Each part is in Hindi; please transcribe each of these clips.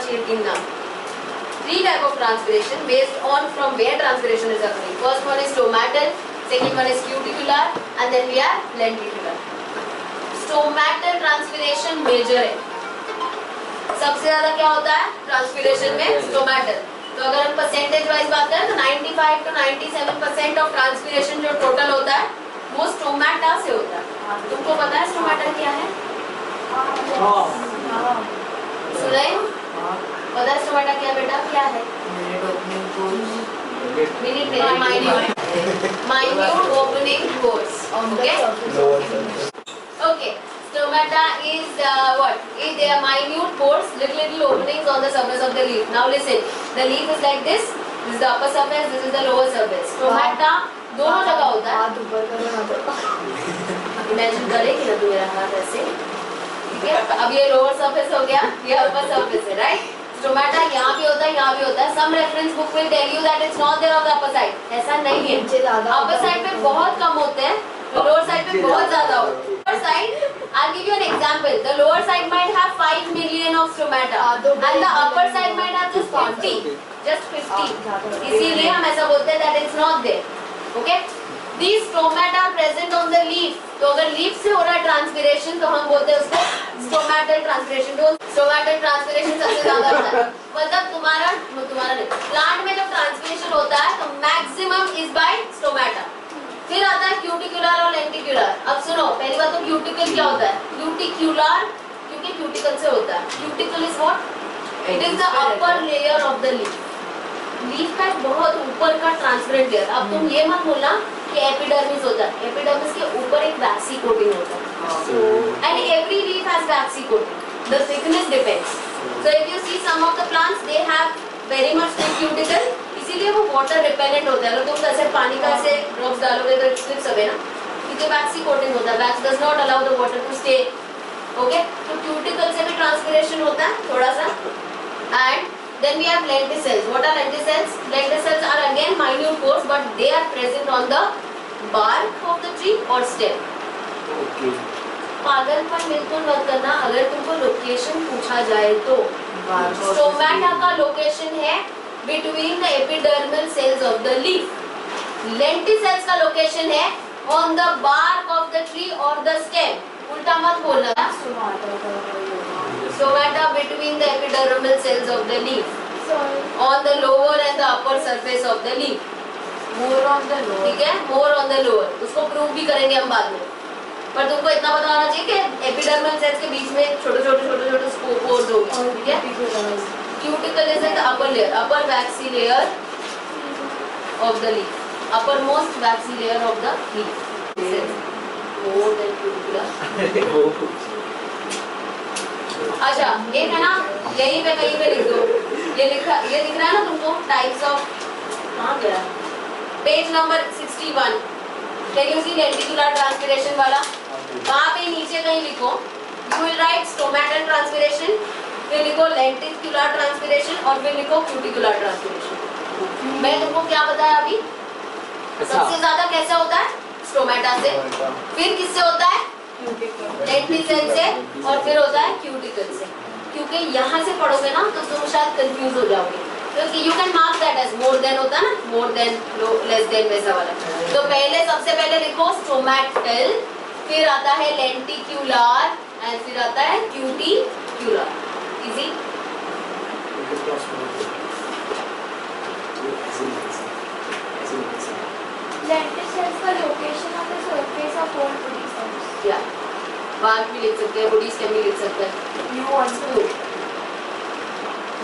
Chitina. 3 type of transpiration based on from where transpiration is occurring. First one is stomatal, second one is cuticular, and then we have lenticular. Stomatal transpiration major है, सबसे ज्यादा क्या होता है ट्रांसपिरेशन में स्टोमेटल. तो अगर हम परसेंटेज वाइज बात करें तो 95 to 97% ऑफ ट्रांसपिरेशन जो टोटल होता है वो स्टोमेटा से होता है. तुमको पता है स्टोमेटा क्या है? सुनाई पता है स्टोमेटा क्या बेटा क्या है? minute opening pores. Okay. Stomata is what? They are minute pores, little openings on the surface of the leaf. Now listen, the leaf is like this. This is the upper surface. This is the lower surface. Stomata दोनों जगह होता है. हाथ ऊपर करो ना तो. Imagine करेगी ना तू मेरा हाथ ऐसे. ठीक है? अब ये lower surface हो गया, ये upper surface है, right? स्टोमेटा यहाँ भी होता है, यहाँ भी होता है. Some reference book will tell you that it's not there on the upper side. ऐसा नहीं है. Upper side पे बहुत कम होते हैं, lower side पे बहुत ज़्यादा होते हैं. Lower side, I'll give you an example. The lower side might have 5 million of stomata, and the upper side might have just 50. Just 50. इसीलिए हम ऐसा बोलते हैं that it's not there. Okay? These stomata are present on the leaf. तो अगर leaf से हो रहा है transpiration तो हम बोलते हैं उसको stomatal transpiration. तो stomatal transpiration सबसे ज़्यादा होता है. मतलब तुम्हारा नहीं. Plant में जब transpiration होता है तो maximum is by stomata. फिर आता है क्यूटिकुलर और लेंटिकुलर. अब सुनो, पहली बात तो क्यूटिकल क्या होता है? क्यूटिकुलर क्योंकि क्यूटिकल से होता है. Cuticle is what? It is the upper layer of the leaf. Leaf का बहुत ऊपर का ट्रांसपेरेंट लेयर. अब तुम ये मत बोलना कि एपिडर्मिस होता है. एपिडर्मिस के ऊपर एक वैक्सी कोटिंग होता है. And every leaf has waxy coating. The thickness depends. So if you see some of the plants they have very much thick cuticle. इसीलिए वो वाटर रिपेलेंट होता है. अगर तुम ऐसे पानी का ऐसे ड्रॉप्स डालोगे तो इट स्लिप्स अवे ना, क्योंकि वैक्सी कोटिंग होता है. Wax does not allow the water to stay. Okay, तो क्यूटिकल से भी ट्रांसपिरेशन होता है थोड़ा सा. And then we have lenticels. What are lenticels? Lenticels are again minute pores, but they are present on the bark of the tree or stem. Okay. पागलपन बिल्कुल मत करना अगर तुमको लोकेशन पूछा जाए तो. स्टोमेटा का लोकेशन है between the epidermal cells of the leaf. Lenticels का लोकेशन है on the bark of the tree or the stem. उल्टा मत बोलना. Stomata between the epidermal cells of the leaf. On the lower and the upper surface of the leaf. More on the lower. ठीक है? More on the lower. उसको प्रूव भी करेंगे हम बाद में. पर तुमको इतना पता होना चाहिए कि epidermal cells के बीच में छोटे-छोटे spores होंगे. ठीक है? Cuticle is the upper layer, upper waxy layer of the leaf. Uppermost waxy layer of the leaf. More than cuticular. अच्छा, एक है ना, यहीं पे कहीं पे लिख दो. ये दिख रहा है ना तुमको? टाइप्स ऑफ, कहाँ गया? Page number 61. Can you see lenticular transpiration वाला? वहाँ पे नीचे कहीं लिखो. You will write stomatal transpiration, फिर लिखो लेंटिकुलर ट्रांसपिरेशन और फिर लिखो क्यूटिकुलर ट्रांसपिरेशन. मैं तुमको क्या बताया अभी? सबसे ज्यादा कैसे होता है? स्टोमेटा से. फिर किससे होता है? लेंटिसेल से. और फिर होता है क्यूटिकल से. क्योंकि यहाँ से पढ़ोगे ना तो तुम शायद कंफ्यूज हो जाओगे. क्योंकि you can mark that as more than होता है ना, मोर देन, लेस देन वैसा वाला. तो सबसे पहले लिखो स्टोमेटल, फिर आता है लेंटिकुलर एंड फिर आता है क्यूटिकुलर. इजी. Lenticels का location on the surface of all body cells. या बार्क भी लिख सकते हैं, बॉडी स्टेम भी लिख सकते हैं. You also.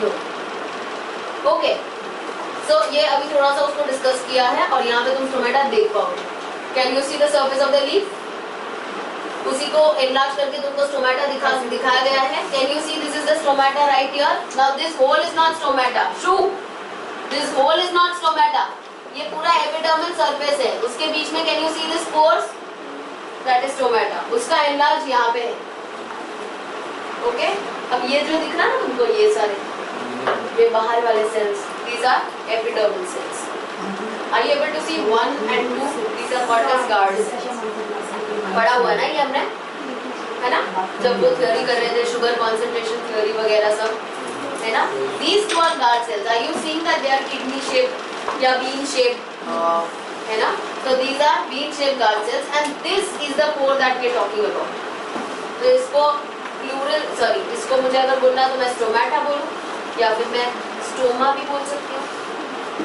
नो. ओके, सो ये अभी थोड़ा सा उसको डिस्कस किया है और यहाँ पे तुम स्टोमेटा देख पाओगे. Can you see the surface of the leaf? उसी को एनलार्ज करके तुमको स्टोमेटा दिखाया गया है. Can you see this is the stomata right here. Now this hole is not stomata. True, this hole is not stomata. ये पूरा एपिडर्मल सरफेस है, उसके बीच में can you see this pores? That is stomata. उसका एनलार्ज यहाँ पे है. ओके, अब ये जो दिख रहा है ना तुमको, ये सारे ये बाहर वाले sales, these are epidermal cells. Are you able to see 1 and 2? These are called as guards. पढ़ा हुआ ना ये हमने, है ना, जब वो थ्योरी कर रहे थे, शुगर कॉन्सेंट्रेशन थ्योरी वगैरह सब. है ना. These two are guard cells. Are you seeing that they are kidney shaped या bean shaped? है ना. So these are bean shaped guard cells and this is the pore that we are talking about. तो इसको प्लूरल इसको मुझे अगर बोलना तो मैं स्टोमेटा बोलूँ या फिर मैं स्टोमा भी बोल सकती हूँ.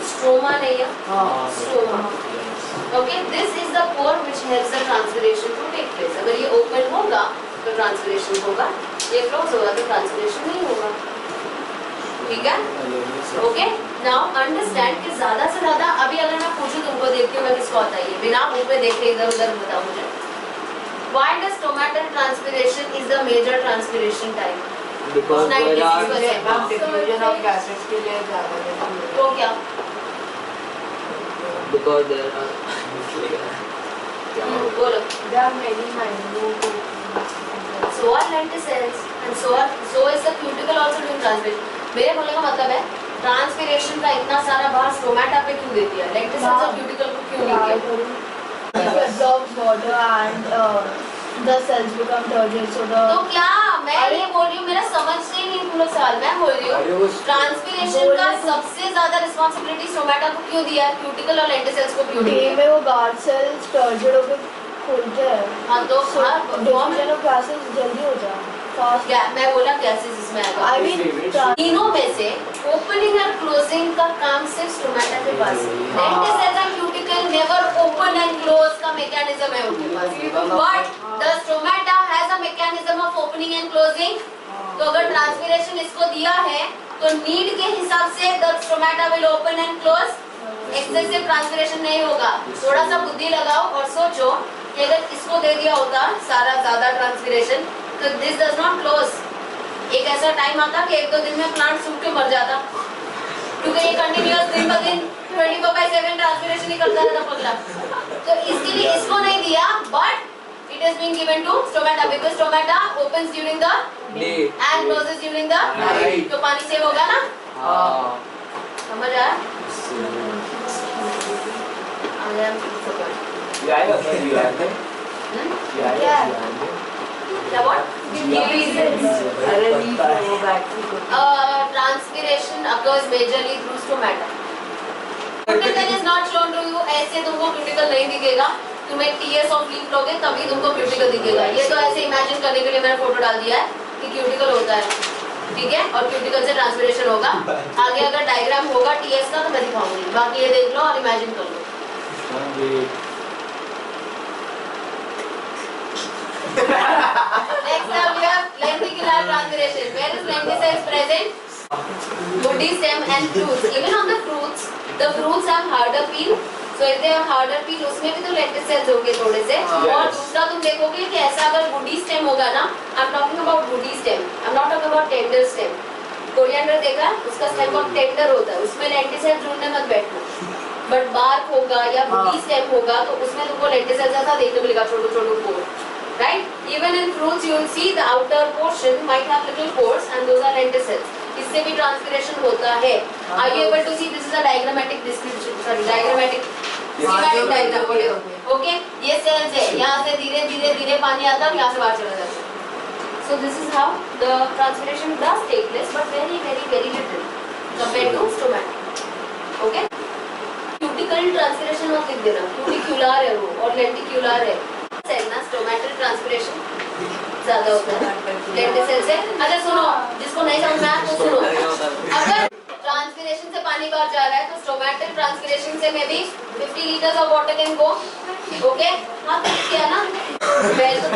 स्ट्रोमा नहीं है, stoma. Okay, this is the pore which helps the transpiration to take place. अगर ये open होगा तो transpiration होगा, ये close होगा तो transpiration नहीं होगा. ठीक है? Okay. Now understand कि ज़्यादा से ज़्यादा अभी अगर मैं पूछूं तुमको देखती हूँ मैं किसको आता है ये बिना मुँह पे देखे इधर उधर बताओ मुझे. Why does stomatal transpiration is the major transpiration type? Because there are diffusion of gases के लिए ज़्यादा है. तो क्या? because there are बोलो. There are many minute. So are lenticels and so is the cuticle also doing transpiration. मेरे बोलने का मतलब है ट्रांसपिरेशन का इतना सारा भार स्टोमेटा पे क्यों देती है, लेंटिसेल्स और क्यूटिकल को क्यों नहीं दिया? It absorbs water and the cells become turgid, so the. तो क्या मैं ये बोल रही हूँ, मेरा समझ से ही नहीं पूरा सवाल. मैं बोल रही हूँ ट्रांसपिरेशन का सबसे ज्यादा रिस्पांसिबिलिटी स्टोमेटा को क्यों दिया है, क्यूटिकल और लेंटिसेल्स को क्यों नहीं दिया? में वो guard cells turgid होके खुलते हैं. हाँ तो diffusion of gases जल्दी हो जाए. Fast. मैं बोला गैसेस इसमें आएगा. I mean तीनों में से ओपनिंग और क्लोजिंग का काम सिर्फ स्टोमेटा के पास है. Lenticels and cuticle never open and close का मैकेनिज्म है उनके पास. But the stomata has a mechanism of opening and closing. तो अगर ट्रांसपिरेशन इसको दिया है तो नीड के हिसाब से the stomata will open and close. Excessive transpiration नहीं होगा. थोड़ा सा बुद्धि लगाओ और सोचो कि अगर इसको दे दिया होता सारा ज्यादा ट्रांसपिरेशन तो दिस डज नॉट क्लोज. एक ऐसा टाइम आता कि एक दो दिन में प्लांट सूख के मर जाता क्योंकि ये कंटिन्यूअस दिन ब दिन 24/7 ट्रांसपिरेशन ही करता रहता पगला. तो इसके लिए इसको नहीं दिया but it is being given to stomata because stomata opens during the day and closes during the night. तो पानी सेव होगा ना. समझ आया? क्या बोल? Transpiration occurs majorly through stomata. Cuticle is not shown to you. ऐसे तुमको cuticle नहीं दिखेगा. तुम एक TS of leaf लोगे तभी तुमको cuticle दिखेगा. ये तो ऐसे imagine करने के लिए मैंने फोटो डाल दिया है कि cuticle होता है, ठीक है, और cuticle से transpiration होगा. आगे अगर डायग्राम होगा TS का तो मैं दिखाऊंगी. बाकी ये देख लो और imagine कर लो. Next up we have lenticular transpiration. Where is lenticels present? Woody stem and fruits. Even on the fruits have harder peel. So if they have harder peel, उसमें भी तो lenticels होंगे थोड़े से. और दूसरा तुम देखोगे कि ऐसा अगर woody stem होगा ना, I'm talking about woody stem. I'm not talking about tender stem. Coriander देखा? उसका stem बहुत tender होता है. उसमें lenticels ढूंढने मत बैठना. But bark होगा या woody stem होगा तो उसमें तुमको lenticels ऐसा देखने मिलेगा छोटे-छोटे pore. Right? Even in fruits you will see the outer portion might have little pores and those are lenticels. इससे भी transpiration होता है. Are you able to see? This is a diagrammatic description. Sorry, diagrammatic schematic diagram. Okay? ये cells है. यहाँ से धीरे-धीरे पानी आता है और यहाँ से बाहर चला जाता है. So this is how the transpiration does take place, but very little compared to stomata. Okay? Cuticle transpiration मत लिख देना. Cuticular है वो और lenticular है. ना स्टोमेटल ट्रांसपिरेशन ज्यादा होता है लेंटिसेल से. अच्छा सुनो, जिसको नहीं समझ में आया तो सुनो. अगर ट्रांसपिरेशन से पानी बाहर जा रहा है तो स्टोमेटल ट्रांसपिरेशन से में भी 50 litres of water can go. Okay, हाँ क्या ना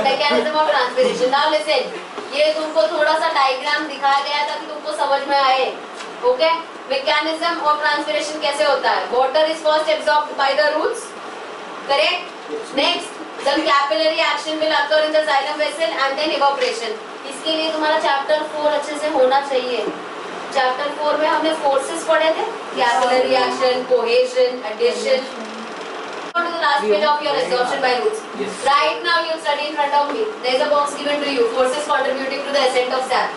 mechanism of transpiration. Now listen, ये तुमको थोड़ा सा डायग्राम दिखाया गया ताकि तुमको समझ में आए. ओके, मैकेनिज्म ऑफ ट्रांसपिरेशन कैसे होता है? Water is first absorbed by the roots, correct. Next the capillary action will occur in the xylem vessel and then evaporation. इसके लिए तुम्हारा चैप्टर 4 अच्छे से होना चाहिए. चैप्टर 4 में हमने फोर्सेस पढ़े थे, capillary action, cohesion, adhesion. Go to the last page of your absorption by roots. Yes. Right now you study in front of me. There is a box given to you. Forces contributing to the ascent of sap.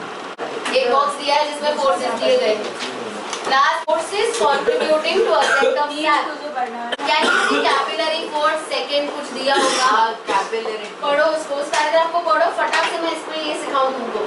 एक बॉक्स दिया है जिसमें फोर्सेस दिए गए हैं. Last forces contributing to ascent of sap. Can you see capillary force? Second कुछ दिया होगा. कैपिलरी पढ़ो उसको, उस पैराग्राफ को पढ़ो फटाक से. मैं इसमें ये सिखाऊं तुमको.